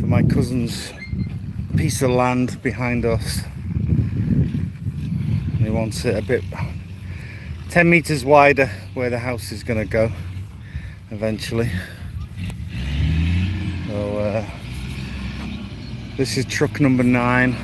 my cousin's piece of land behind us. He wants it a bit 10 meters wider where the house is going to go eventually. So this is truck number 9.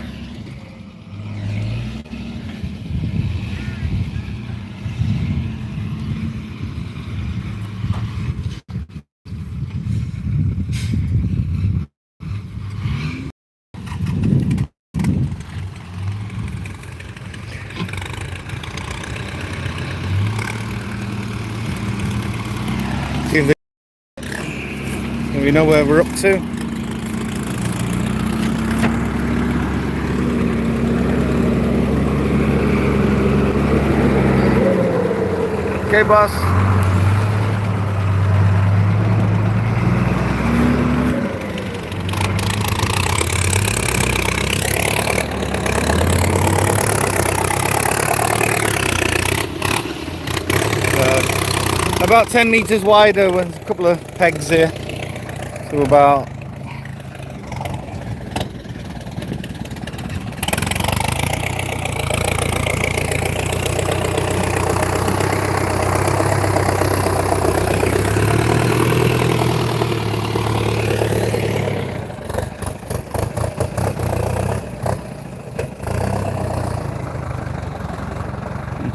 We know where we're up to. Okay, boss. About 10 meters wider with a couple of pegs here. So about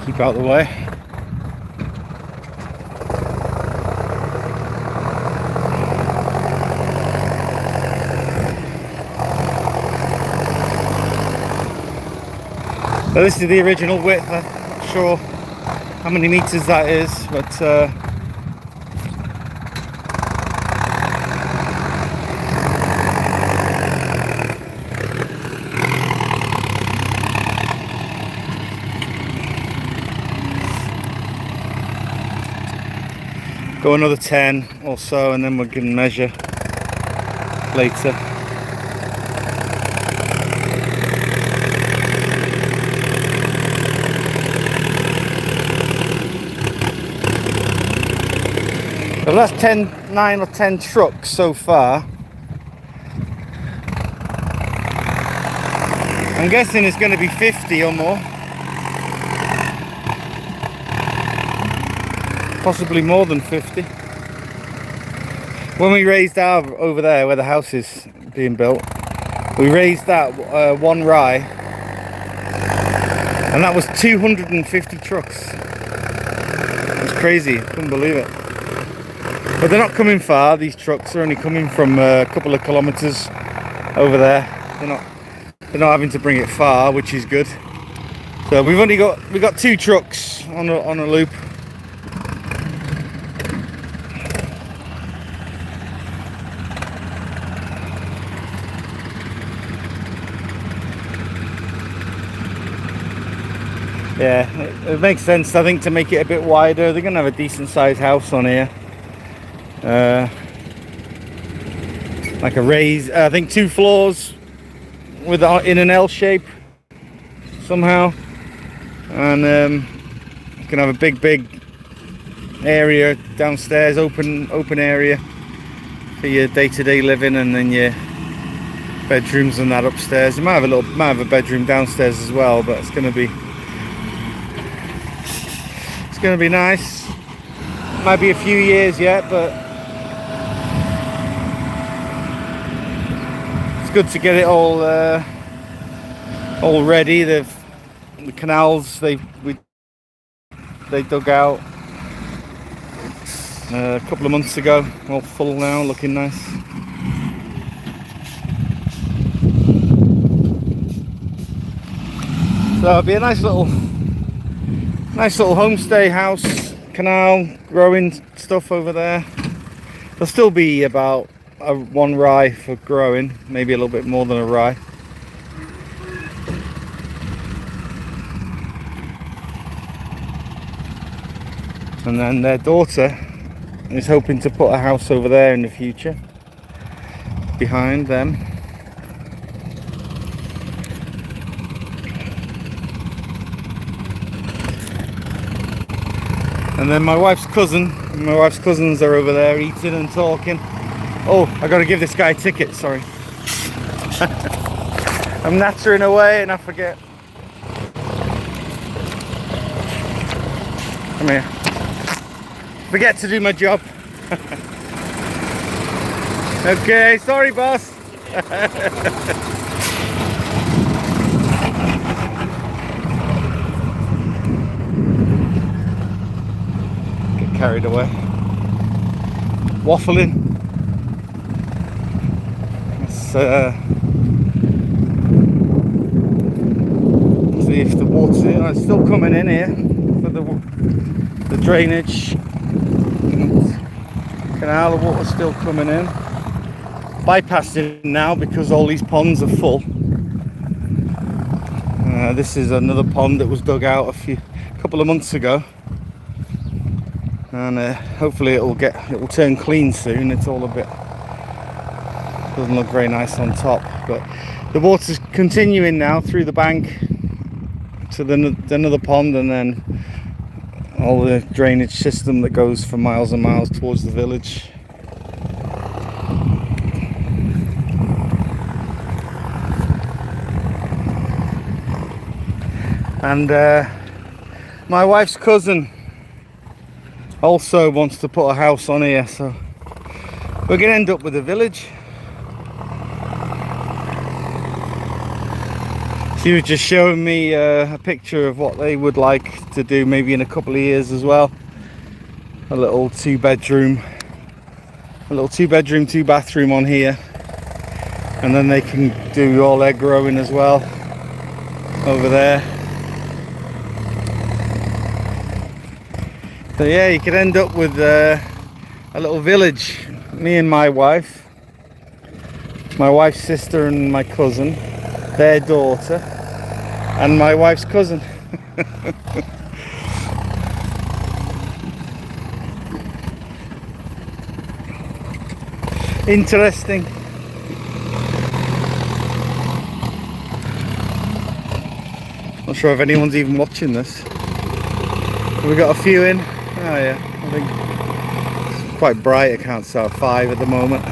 keep out of the way. So this is the original width. I'm not sure how many meters that is, but go another 10 or so, and then we can measure later. So that's 9 or 10 trucks so far. I'm guessing it's going to be 50 or more. Possibly more than 50. When we raised our over there where the house is being built, we raised that one rye, and that was 250 trucks. It's crazy, couldn't believe it. But they're not coming far. These trucks are only coming from a couple of kilometers over there. They're not having to bring it far, which is good. So we've got 2 trucks on a loop. Yeah, it makes sense, I think, to make it a bit wider. They're going to have a decent sized house on here. Like a raise, I think 2 floors with in an L shape somehow, and you can have a big area downstairs, open area for your day-to-day living, and then your bedrooms and that upstairs. You might have a bedroom downstairs as well, but it's going to be nice. Might be a few years yet, but it's good to get it all ready. The canals they dug out a couple of months ago, all full now, looking nice. So it'll be a nice little homestay house, canal, growing stuff over there. There'll still be about 1 rye for growing, maybe a little bit more than a rye. And then their daughter is hoping to put a house over there in the future, behind them. And then my wife's cousins are over there eating and talking. Oh, I got to give this guy a ticket, sorry. I'm nattering away and I forget. Come here. Forget to do my job. Okay, sorry boss. Get carried away. Waffling. Let's see if the water is still coming in here for the drainage canal. The water's still coming in. Bypassing now because all these ponds are full. This is another pond that was dug out a couple of months ago, and hopefully it will turn clean soon. It's all a bit, doesn't look very nice on top, but the water's continuing now through the bank to another pond, and then all the drainage system that goes for miles and miles towards the village. And my wife's cousin also wants to put a house on here, so we're gonna end up with a village. She was just showing me a picture of what they would like to do maybe in a couple of years as well. A little two bedroom, 2-bathroom on here, and then they can do all their growing as well over there. So yeah, you could end up with a little village. Me and my wife's sister and my cousin, their daughter, and my wife's cousin. Interesting. Not sure if anyone's even watching this. We got a few in. Oh yeah, I think it's quite bright. I can't start 5 at the moment.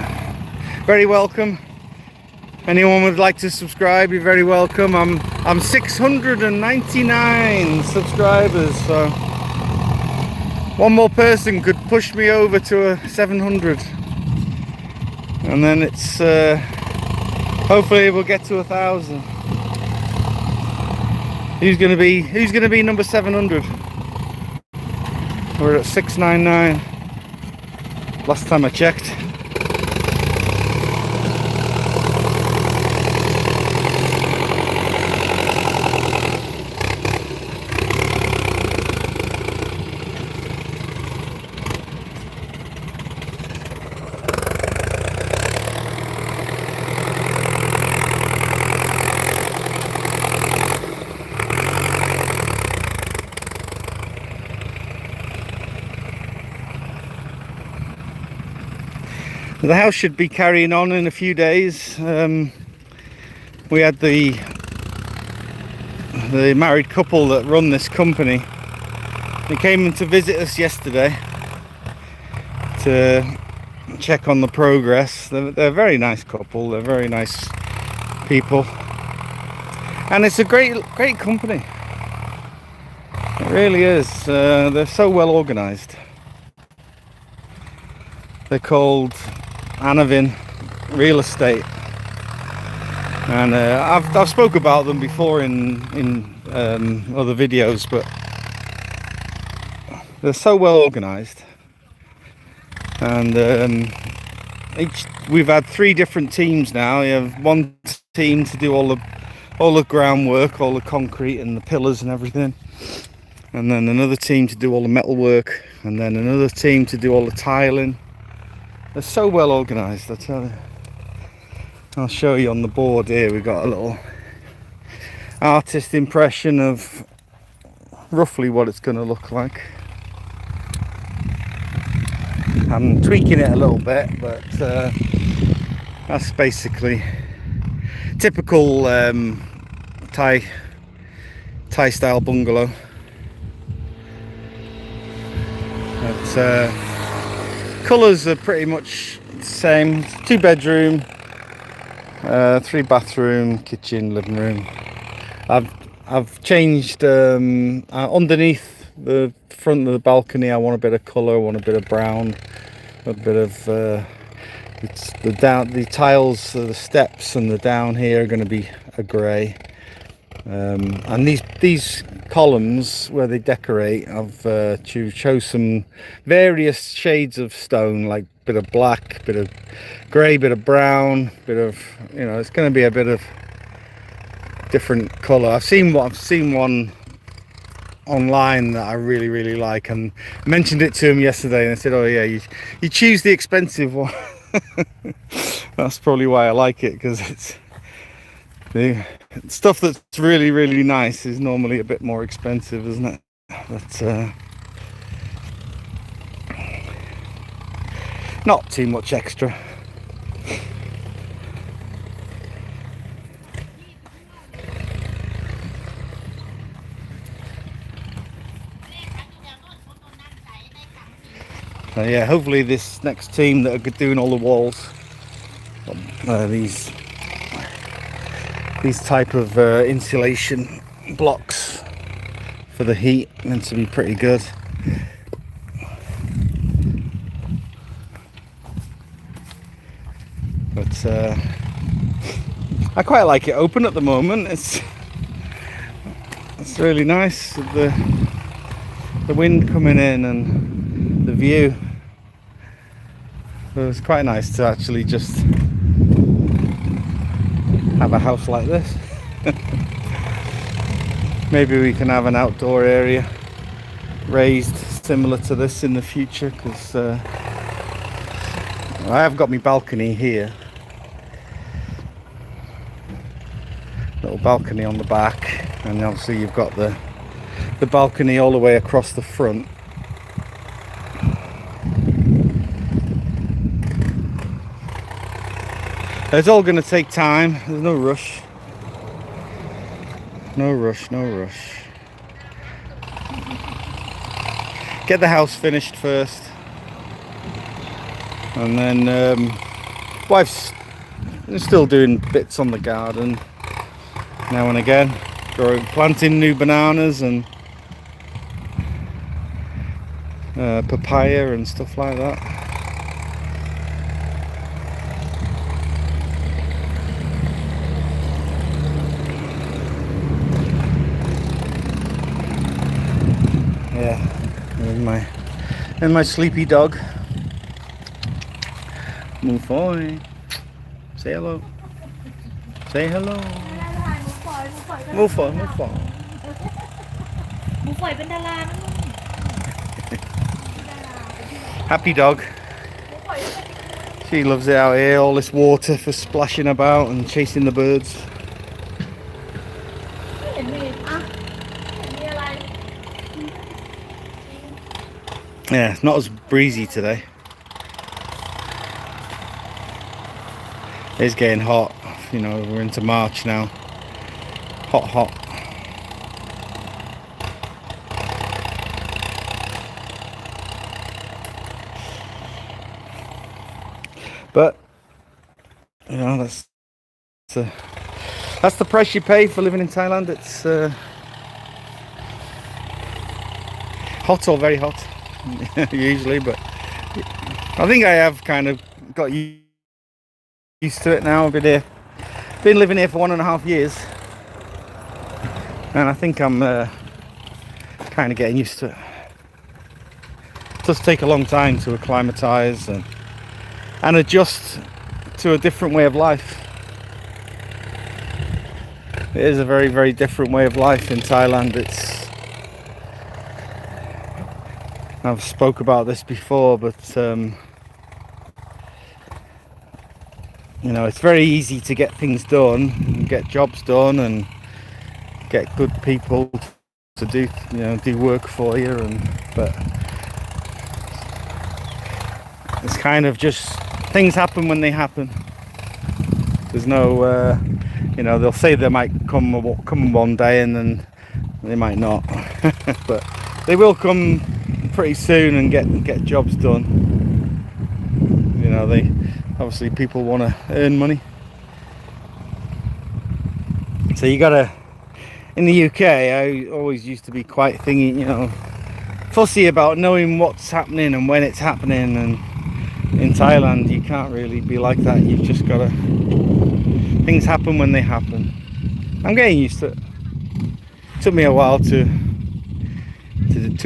Very welcome. Anyone would like to subscribe, you're very welcome. I'm 699 subscribers, so one more person could push me over to a 700, and then it's hopefully we'll get to 1,000. Who's gonna be number 700? We're at 699 last time I checked. The house should be carrying on in a few days. We had the married couple that run this company. They came in to visit us yesterday to check on the progress. They're a very nice couple. They're very nice people, and it's a great company. It really is. They're so well organized. They're called Anavin Real Estate, and I've spoke about them before in other videos, but they're so well organized. And we've had 3 different teams now. We have one team to do all the groundwork, all the concrete and the pillars and everything, and then another team to do all the metal work, and then another team to do all the tiling. They're so well organised, I tell you. I'll show you on the board here. We've got a little artist impression of roughly what it's going to look like. I'm tweaking it a little bit, but that's basically typical Thai style bungalow. But colours are pretty much the same. 2-bedroom, 3 bathroom, kitchen, living room. I've changed underneath the front of the balcony. I want a bit of colour, I want a bit of brown, a bit of it's the tiles, the steps and the down here are going to be a grey. And these columns where they decorate, I've chose some various shades of stone, like bit of black, bit of grey, bit of brown, bit of, you know, it's going to be a bit of different colour. I've seen one online that I really like, and mentioned it to him yesterday, and I said, oh yeah, you choose the expensive one. That's probably why I like it, because it's the stuff that's really nice is normally a bit more expensive, isn't it? But not too much extra. Yeah, hopefully this next team that are doing all the walls, these type of insulation blocks for the heat, meant to be pretty good. But I quite like it open at the moment. It's really nice with the wind coming in and the view. So it's quite nice to actually just have a house like this. Maybe we can have an outdoor area raised similar to this in the future, because I have got my balcony here, little balcony on the back, and obviously you've got the balcony all the way across the front. It's all going to take time. There's no rush. No rush. Get the house finished first, and then wife's still doing bits on the garden now and again, planting new bananas and papaya and stuff like that. Yeah, and my sleepy dog. Move on. Say hello. Say hello. Move on. Happy dog. She loves it out here. All this water for splashing about and chasing the birds. Yeah, it's not as breezy today. It's getting hot, you know, we're into March now. Hot. But, you know, that's the price you pay for living in Thailand. It's hot or very hot. Usually, but I think I have kind of got used to it now. I've been living here for 1.5 years, and I think I'm kind of getting used to it. It does take a long time to acclimatise and adjust to a different way of life. It is a very different way of life in Thailand. I've spoke about this before, but you know, it's very easy to get things done and get jobs done and get good people to do work for you, but it's kind of just things happen when they happen. There's no you know, they'll say they might come one day and then they might not. But they will come pretty soon and get jobs done. You know, they obviously, people want to earn money, So you gotta, in the UK, I always used to be quite thingy, you know, fussy about knowing what's happening and when it's happening, and in Thailand you can't really be like that. You've just gotta, things happen when they happen. I'm getting used to it. It took me a while to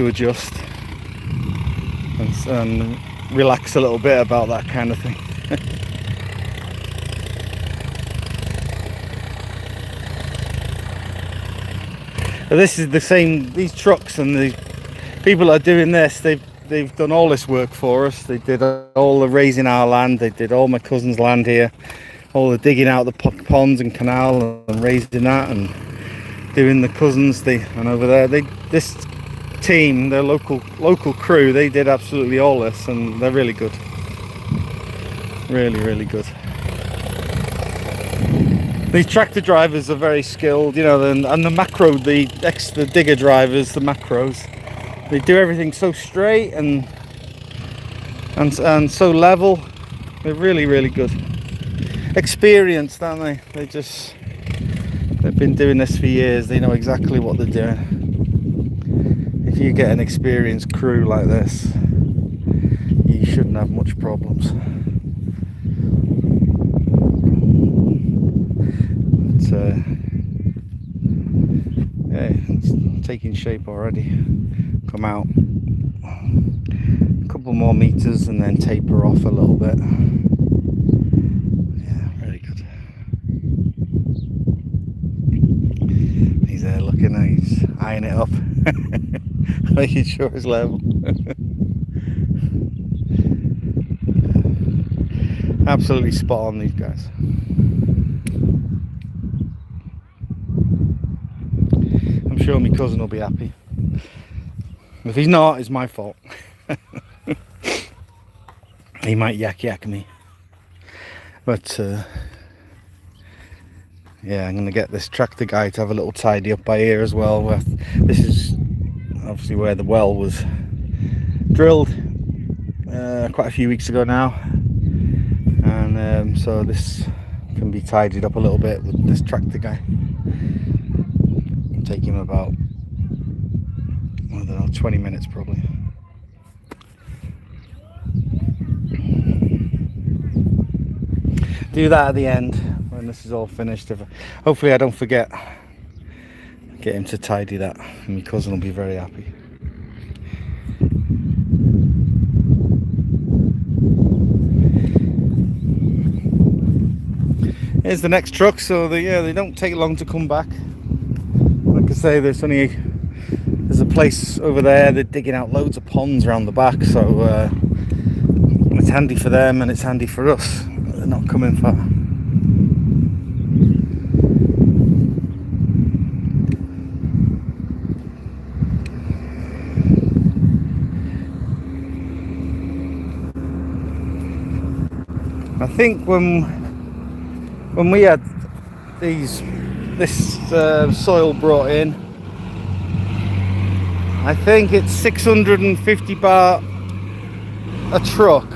adjust and relax a little bit about that kind of thing. This is the same, these trucks and the people that are doing this, they've done all this work for us. They did all the raising our land, they did all my cousin's land here, all the digging out the ponds and canal and raising that, and doing the cousins, and over there, this team, their local crew, they did absolutely all this, and they're really good, really good. These tractor drivers are very skilled, you know, and the macro, the digger drivers, the macros, they do everything so straight and so level. They're really good. Experienced, aren't they? They've been doing this for years. They know exactly what they're doing. If you get an experienced crew like this, you shouldn't have much problems. Yeah, it's taking shape already. Come out a couple more meters and then taper off a little bit. Yeah, really good. He's there looking, he's eyeing it up, making sure it's level. Absolutely spot on, these guys. I'm sure my cousin will be happy. If he's not, it's my fault. He might yak me. But yeah, I'm going to get this tractor guy to have a little tidy up by here as well. This is obviously where the well was drilled quite a few weeks ago now. And so this can be tidied up a little bit with this tractor guy. Take him about, I don't know, 20 minutes probably. Do that at the end when this is all finished. Hopefully I don't forget. Get him to tidy that, and my cousin will be very happy. Here's the next truck. So they don't take long to come back. Like I say, there's a place over there. They're digging out loads of ponds around the back, so it's handy for them and it's handy for us. They're not coming far. I think when we had this soil brought in, I think it's 650 baht a truck.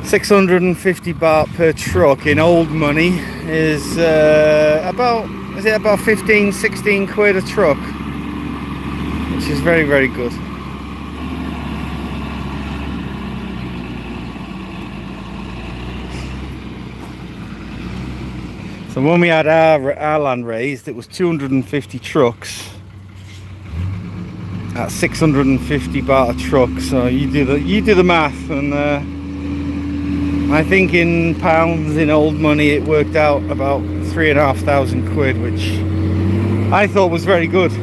$650 per truck in old money is about 15-16 quid a truck, which is very, very good. So when we had our land raised, it was 250 trucks at 650 baht a truck. So you do the math, and I think in pounds, in old money, it worked out about 3,500 quid, which I thought was very good.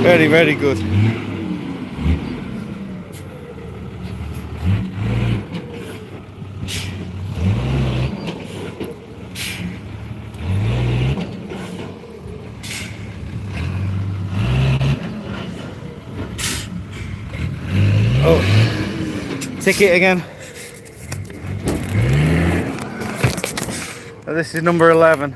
Very, very good. Oh, ticket again. This is number 11.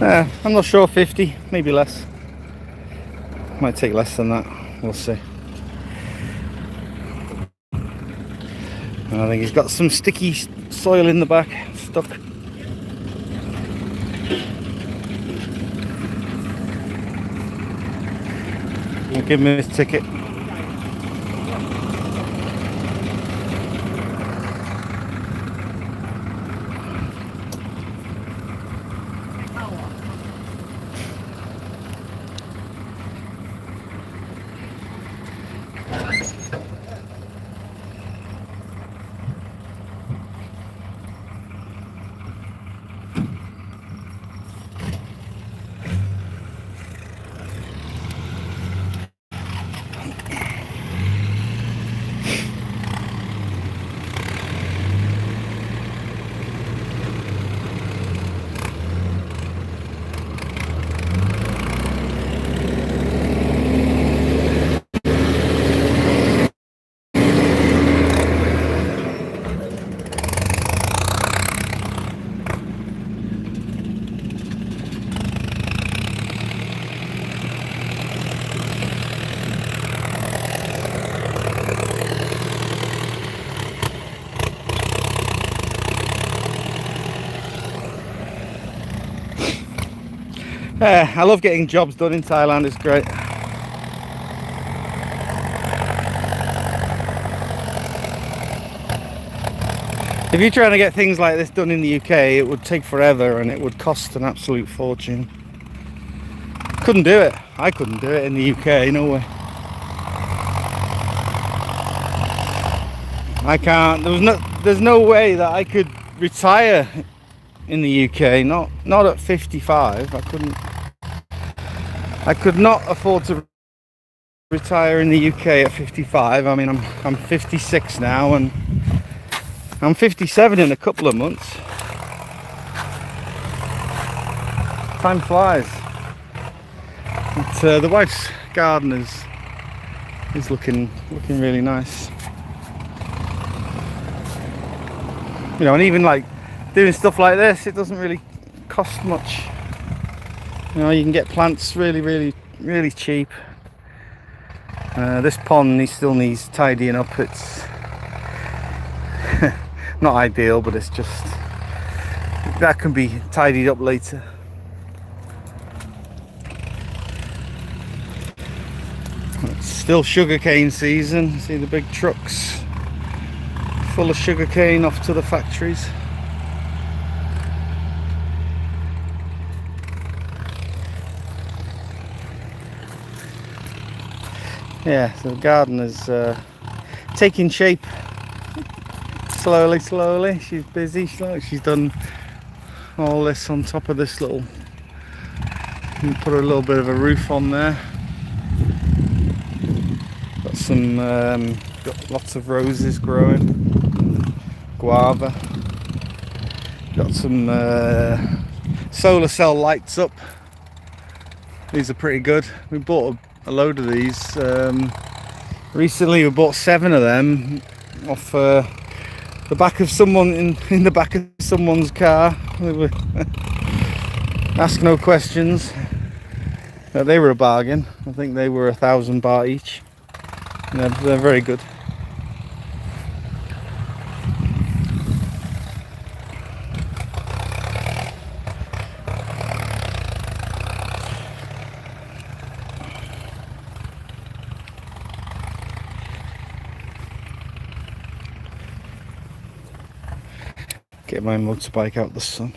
I'm not sure, 50, maybe less. Might take less than that, we'll see. And I think he's got some sticky soil in the back, stuck. I'll give him his ticket. I love getting jobs done in Thailand, it's great. If you're trying to get things like this done in the UK, it would take forever and it would cost an absolute fortune. Couldn't do it. I couldn't do it in the UK, no way. I can't. There's no way that I could retire in the UK. Not at 55. I could not afford to retire in the UK at 55. I mean, I'm 56 now, and I'm 57 in a couple of months. Time flies. But, the wife's garden is looking really nice. You know, and even like doing stuff like this, it doesn't really cost much. You know, you can get plants really cheap. This pond still needs tidying up. It's not ideal, but it's just, that can be tidied up later. It's still sugarcane season. See the big trucks full of sugarcane off to the factories. Yeah, so the garden is taking shape slowly. She's busy. She's done all this on top of this little, and put a little bit of a roof on there. Got some, got lots of roses growing, guava. Got some solar cell lights up. These are pretty good. We bought a load of these recently. We bought 7 of them off the back of someone in the back of someone's car. They were ask no questions. They were a bargain. I think they were 1,000 baht each. They're very good. Get my motorbike out the sun.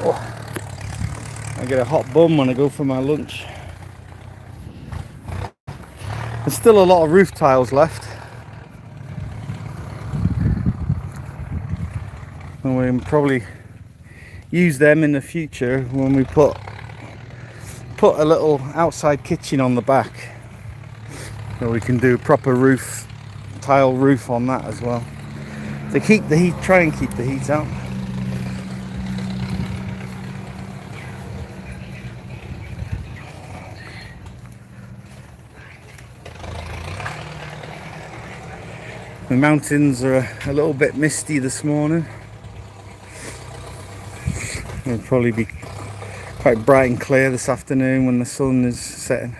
Oh, I get a hot bum when I go for my lunch. There's still a lot of roof tiles left, and we can probably use them in the future when we put a little outside kitchen on the back, so we can do proper roof, tile roof on that as well, to keep the heat, try and keep the heat out. The mountains are a little bit misty this morning. It'll probably be quite bright and clear this afternoon when the sun is setting.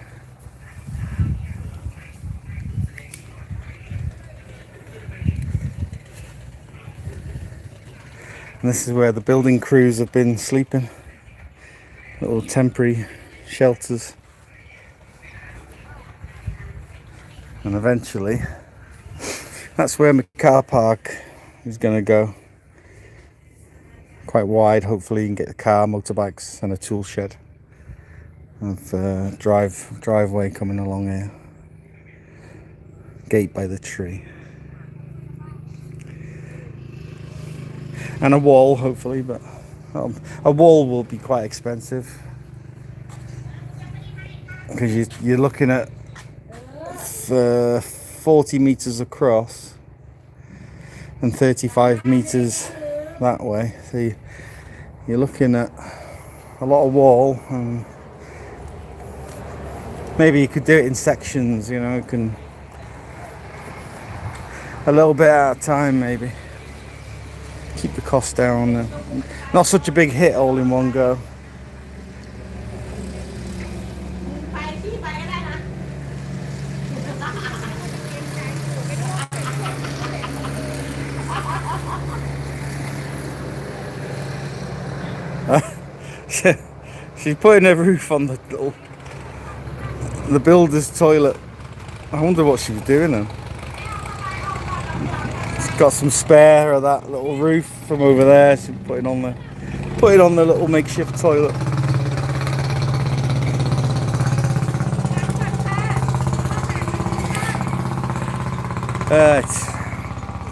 And this is where the building crews have been sleeping. Little temporary shelters. And eventually, that's where my car park is going to go. Quite wide, hopefully you can get a car, motorbikes and a tool shed. With driveway coming along here. Gate by the tree. And a wall, hopefully, but a wall will be quite expensive. Because you're looking at 40 meters across and 35 meters that way, so you're looking at a lot of wall, and maybe you could do it in sections, you know, you can a little bit at a time, maybe keep the cost down, not such a big hit all in one go. She's putting a roof on the builder's toilet. I wonder what she was doing then. She's got some spare of that little roof from over there. She's putting on the little makeshift toilet.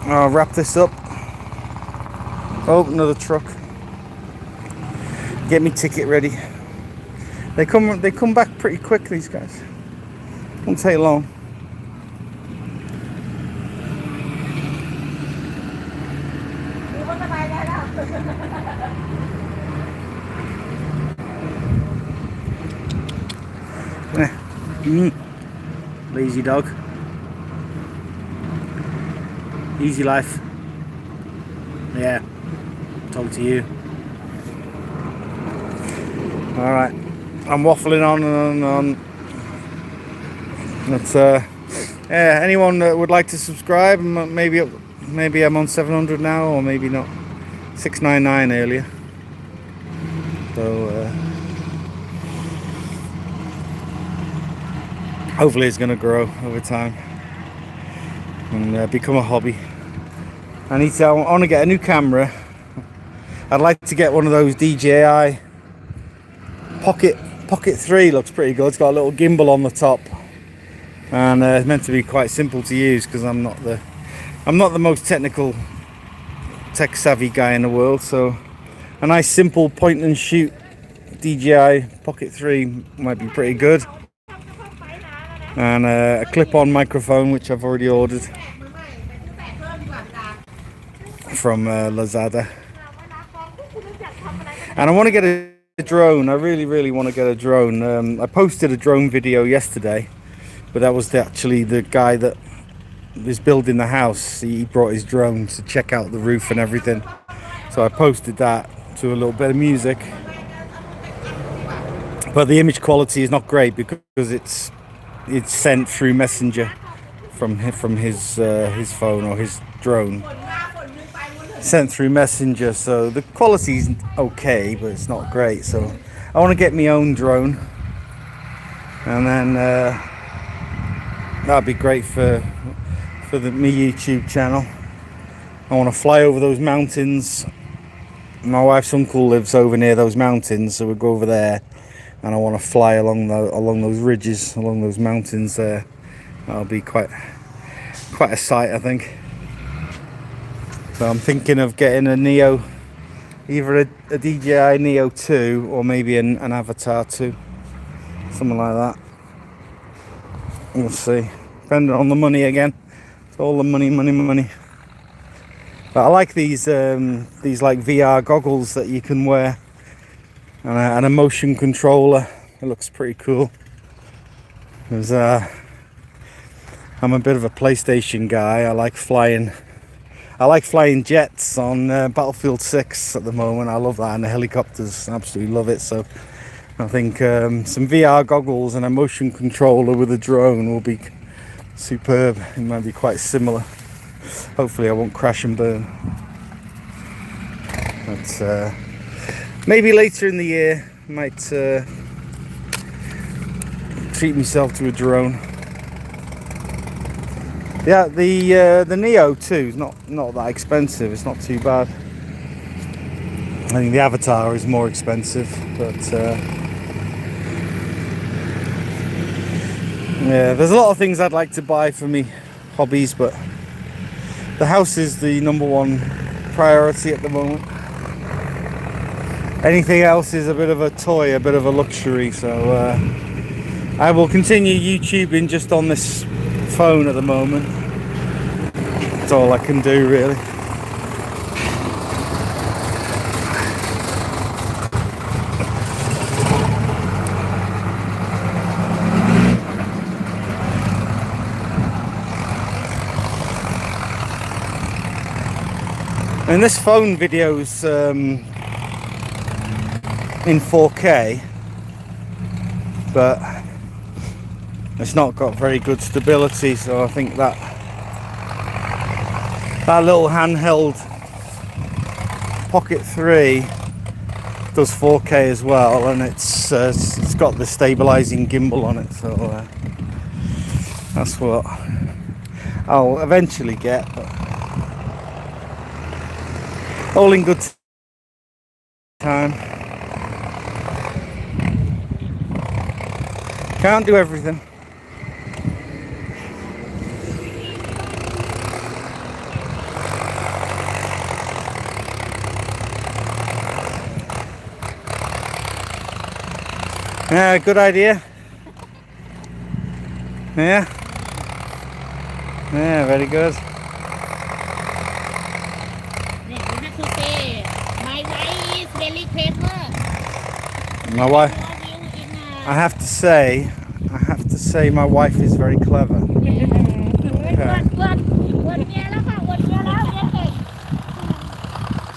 I'll wrap this up. Oh, another truck. Get me ticket ready. They come back pretty quick, these guys. Won't take long. Lazy dog. Easy life. Yeah. Talk to you. Alright, I'm waffling on and on. But yeah, anyone that would like to subscribe, maybe I'm on 700 now, or maybe not. 699 earlier. So hopefully it's going to grow over time and become a hobby. I want to get a new camera. I'd like to get one of those DJI Pocket 3. Looks pretty good. It's got a little gimbal on the top, and it's meant to be quite simple to use because I'm not the most technical, tech savvy guy in the world. So a nice simple point and shoot DJI Pocket 3 might be pretty good, and a clip-on microphone which I've already ordered from Lazada. And I want to get a drone. I really want to get a drone. I posted a drone video yesterday, but that was actually the guy that is building the house. He brought his drone to check out the roof and everything, so I posted that to a little bit of music, but the image quality is not great because it's sent through Messenger from his phone, or his drone sent through Messenger, so the quality's okay, but it's not great. So I want to get my own drone, and then that'd be great for me YouTube channel. I want to fly over those mountains. My wife's uncle lives over near those mountains, so we'll go over there, and I want to fly along those ridges, along those mountains there. That'll be quite a sight, I think. So I'm thinking of getting a Neo, either a DJI Neo 2 or maybe an Avatar 2, something like that. We'll see, depending on the money again. It's all the money. But I like these like VR goggles that you can wear, and a motion controller. It looks pretty cool. There's I'm a bit of a PlayStation guy. I like flying jets on Battlefield 6 at the moment. I love that, and the helicopters, absolutely love it. So I think some VR goggles and a motion controller with a drone will be superb. It might be quite similar. Hopefully I won't crash and burn. But maybe later in the year I might treat myself to a drone. Yeah, the Neo 2 is not that expensive. It's not too bad. I think the Avatar is more expensive, but yeah, there's a lot of things I'd like to buy for me hobbies, but the house is the number one priority at the moment. Anything else is a bit of a toy, a bit of a luxury. So I will continue YouTubing just on this phone at the moment. That's all I can do, really. And this phone video's in 4K, but it's not got very good stability, so I think that little handheld Pocket 3 does 4K as well, and it's got the stabilizing gimbal on it, so that's what I'll eventually get, but all in good time. Can't do everything. Yeah, good idea. Yeah. Yeah, very good. My wife, I have to say my wife is very clever. Okay.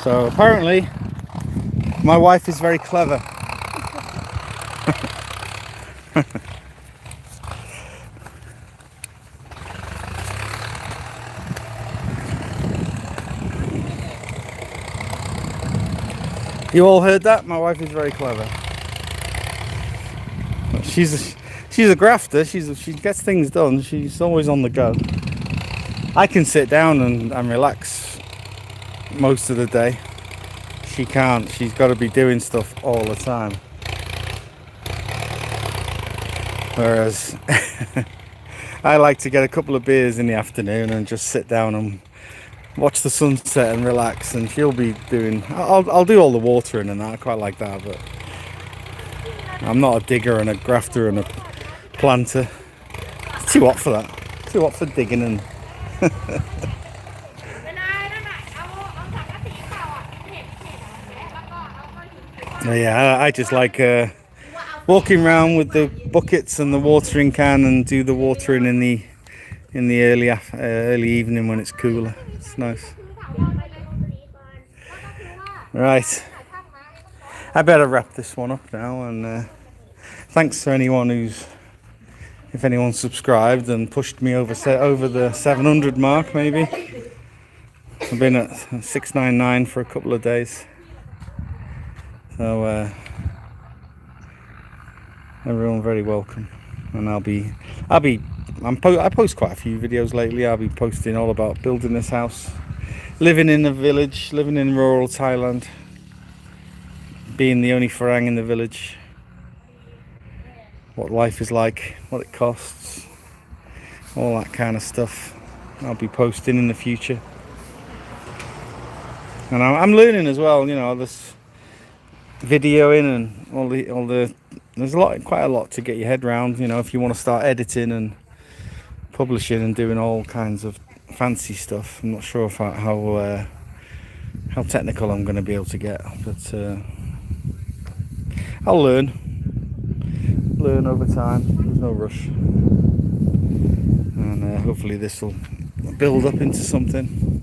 So apparently my wife is very clever. You all heard that? My wife is very clever. She's a grafter. She gets things done. She's always on the go. I can sit down and relax most of the day. She can't. She's got to be doing stuff all the time. Whereas I like to get a couple of beers in the afternoon and just sit down and watch the sunset and relax, and she'll be doing, I'll do all the watering and that. I quite like that, but I'm not a digger and a grafter and a planter. It's too hot for that. Too hot for digging and yeah, I just like walking around with the buckets and the watering can and do the watering in the early evening when it's cooler. It's nice. Right, I better wrap this one up now, and thanks to anyone if anyone subscribed and pushed me over the 700 mark. Maybe I've been at 699 for a couple of days, so everyone very welcome. And I post quite a few videos lately. I'll be posting all about building this house, living in a village, living in rural Thailand, being the only Farang in the village, what life is like, what it costs, all that kind of stuff. I'll be posting in the future. And I'm learning as well, you know, this videoing and all the there's quite a lot to get your head around, you know, if you want to start editing and publishing and doing all kinds of fancy stuff. I'm not sure how technical I'm going to be able to get, but I'll learn over time. There's no rush, and hopefully this will build up into something.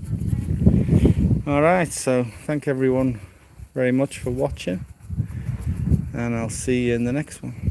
Alright, so thank everyone very much for watching, and I'll see you in the next one.